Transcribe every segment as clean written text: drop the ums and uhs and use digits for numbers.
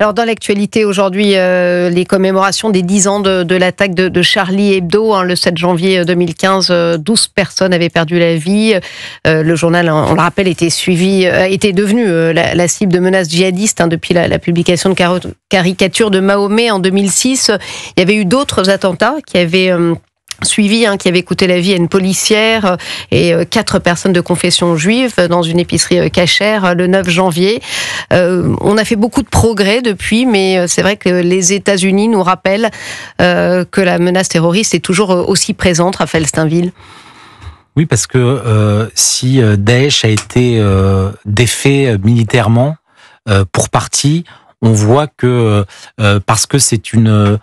Alors dans l'actualité aujourd'hui, les commémorations des 10 ans de l'attaque de Charlie Hebdo, le 7 janvier 2015, 12 personnes avaient perdu la vie. Le journal, on le rappelle, était devenu la cible de menaces djihadistes depuis la publication de caricatures de Mahomet en 2006. Il y avait eu d'autres attentats qui avaient suivi, qui avait coûté la vie à une policière et 4 personnes de confession juive dans une épicerie cachère le 9 janvier. On a fait beaucoup de progrès depuis, mais c'est vrai que les États-Unis nous rappellent que la menace terroriste est toujours aussi présente, Raphaël Steinville. Oui, parce que si Daesh a été défait militairement pour partie, on voit que parce que c'est une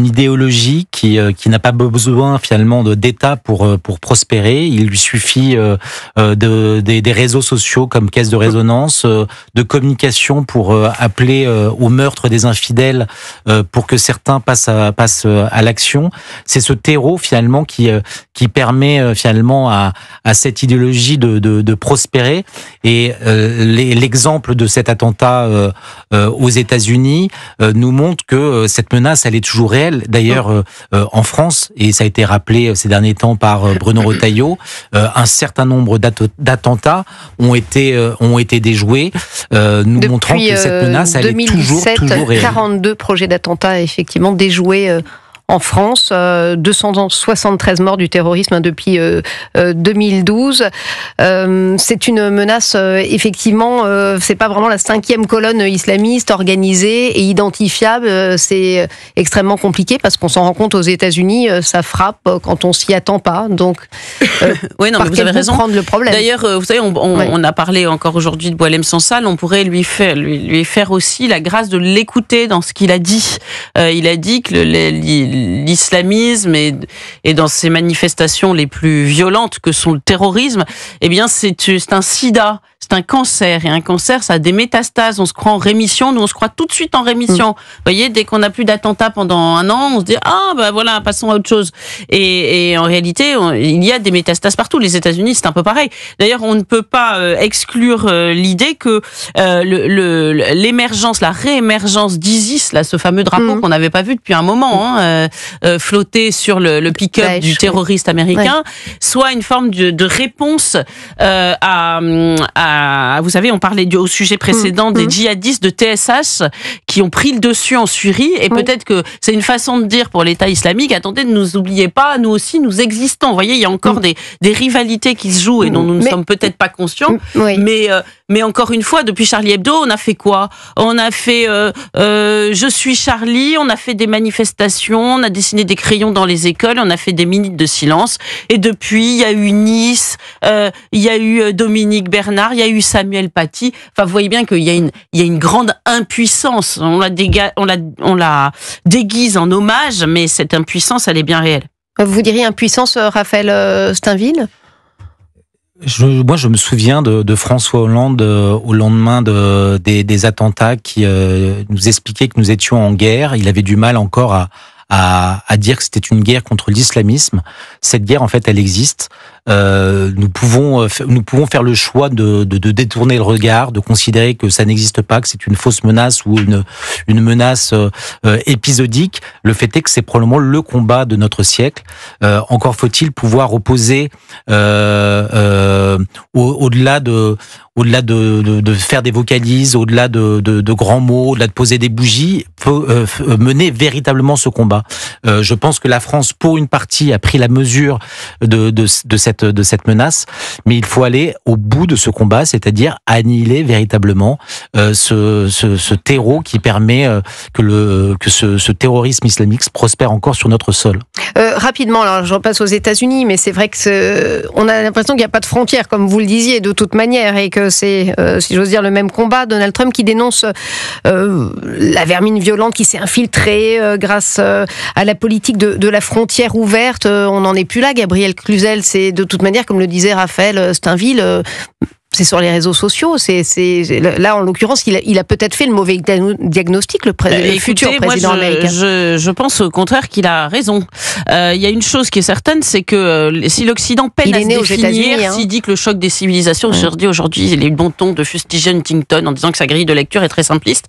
idéologie qui n'a pas besoin finalement d'État pour prospérer. Il lui suffit des réseaux sociaux comme caisse de résonance, de communication pour appeler au meurtre des infidèles, pour que certains passent à l'action. C'est ce terreau finalement qui permet finalement à cette idéologie de prospérer. Et l'exemple de cet attentat aux États-Unis nous montre que cette menace, elle est toujours réel. D'ailleurs, en France, et ça a été rappelé ces derniers temps par Bruno Retailleau, un certain nombre d'attentats ont été déjoués, nous montrant que cette menace, elle 2017, est toujours réelle. 42 projets d'attentats effectivement déjoués en France, 273 morts du terrorisme depuis 2012. C'est une menace, effectivement, c'est pas vraiment la 5e colonne islamiste organisée et identifiable. C'est extrêmement compliqué parce qu'on s'en rend compte aux États-Unis, ça frappe quand on s'y attend pas. Donc, oui, non, mais vous avez raison. Prendre le problème. D'ailleurs, vous savez, on a parlé encore aujourd'hui de Boualem Sansal. On pourrait lui faire aussi la grâce de l'écouter dans ce qu'il a dit. Il a dit que l'islamisme et dans ses manifestations les plus violentes que sont le terrorisme, eh bien c'est un sida, c'est un cancer, et un cancer ça a des métastases, on se croit en rémission, nous on se croit tout de suite en rémission. Vous voyez, dès qu'on n'a plus d'attentats pendant un an, on se dit voilà, passons à autre chose. Et en réalité, il y a des métastases partout. Les États-Unis, c'est un peu pareil. D'ailleurs, on ne peut pas exclure l'idée que l'émergence, la réémergence d'ISIS, là, ce fameux drapeau qu'on n'avait pas vu depuis un moment, flotter sur le pick-up Daesh, du terroriste américain, soit une forme de réponse à, vous savez, on parlait au sujet précédent des djihadistes de TSH qui ont pris le dessus en Syrie, et peut-être que c'est une façon de dire pour l'État islamique, attendez, ne nous oubliez pas, nous aussi, nous existons. Vous voyez, il y a encore des rivalités qui se jouent et dont nous ne sommes peut-être pas conscients, mais encore une fois, depuis Charlie Hebdo, on a fait quoi? On a fait Je suis Charlie, on a fait des manifestations, on a dessiné des crayons dans les écoles, on a fait des minutes de silence, et depuis, il y a eu Nice, il y a eu Dominique Bernard, il y a eu Samuel Paty. Enfin, vous voyez bien qu'il y a une grande impuissance. On la déguise en hommage, mais cette impuissance, elle est bien réelle. Vous diriez impuissance, Raphaël Steinville ? Moi, je me souviens de François Hollande au lendemain des attentats qui nous expliquait que nous étions en guerre. Il avait du mal encore à dire que c'était une guerre contre l'islamisme. Cette guerre, en fait, elle existe. Nous pouvons faire le choix de détourner le regard, de considérer que ça n'existe pas, que c'est une fausse menace ou une menace épisodique. Le fait est que c'est probablement le combat de notre siècle. Encore faut-il pouvoir opposer au-delà de faire des vocalises, au-delà de grands mots, au-delà de poser des bougies, mener véritablement ce combat. Je pense que la France, pour une partie, a pris la mesure de cette menace, mais il faut aller au bout de ce combat, c'est-à-dire annihiler véritablement ce terreau qui permet que ce terrorisme islamique prospère encore sur notre sol. Rapidement, alors je repasse aux États-Unis, mais c'est vrai que on a l'impression qu'il n'y a pas de frontières, comme vous le disiez, de toute manière, et que c'est, si j'ose dire, le même combat. Donald Trump qui dénonce la vermine violente qui s'est infiltrée grâce à la politique de la frontière ouverte. On n'en est plus là. Gabriel Cluzel, c'est de toute manière, comme le disait Raphaël Steinville, C'est sur les réseaux sociaux. Là, en l'occurrence, il a peut-être fait le mauvais diagnostic, le futur président américain. Je pense au contraire qu'il a raison. Il y a une chose qui est certaine, c'est que si l'Occident peine à se définir, s'il dit que le choc des civilisations, aujourd'hui, il est bon ton de fustiger Huntington en disant que sa grille de lecture est très simpliste.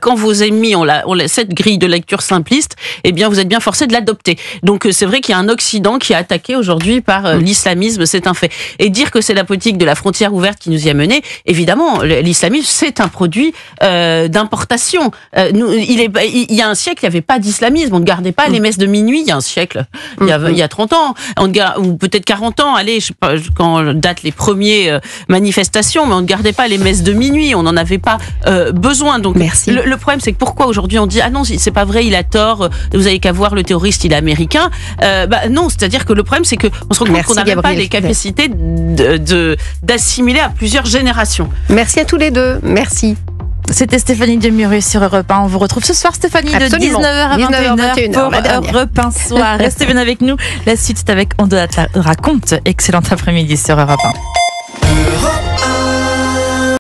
Quand vos ennemis ont cette grille de lecture simpliste, eh bien, vous êtes bien forcés de l'adopter. Donc, c'est vrai qu'il y a un Occident qui est attaqué aujourd'hui par l'islamisme, c'est un fait. Et dire que c'est la politique de la frontière ouverte qui nous y a mené, évidemment, l'islamisme, c'est un produit d'importation. Il y a un siècle, il n'y avait pas d'islamisme. On ne gardait pas les messes de minuit. Il y a un siècle, il y a 30 ans, ou peut-être 40 ans, allez, je sais pas quand datent les premières manifestations, mais on ne gardait pas les messes de minuit. On n'en avait pas besoin. Donc, le problème, c'est que pourquoi aujourd'hui on dit ah non, c'est pas vrai, il a tort. Vous avez qu'à voir le terroriste, il est américain. Non, c'est-à-dire que le problème, c'est que on se rend compte qu'on n'avait pas les capacités d'assimiler à plusieurs générations. Merci à tous les deux. Merci. C'était Stéphanie Demurus sur Europe 1. On vous retrouve ce soir, Stéphanie, de 19h à 21h pour Europe 1 Soir. Restez bien avec nous. La suite, c'est avec On te raconte. Excellent après-midi sur Europe 1.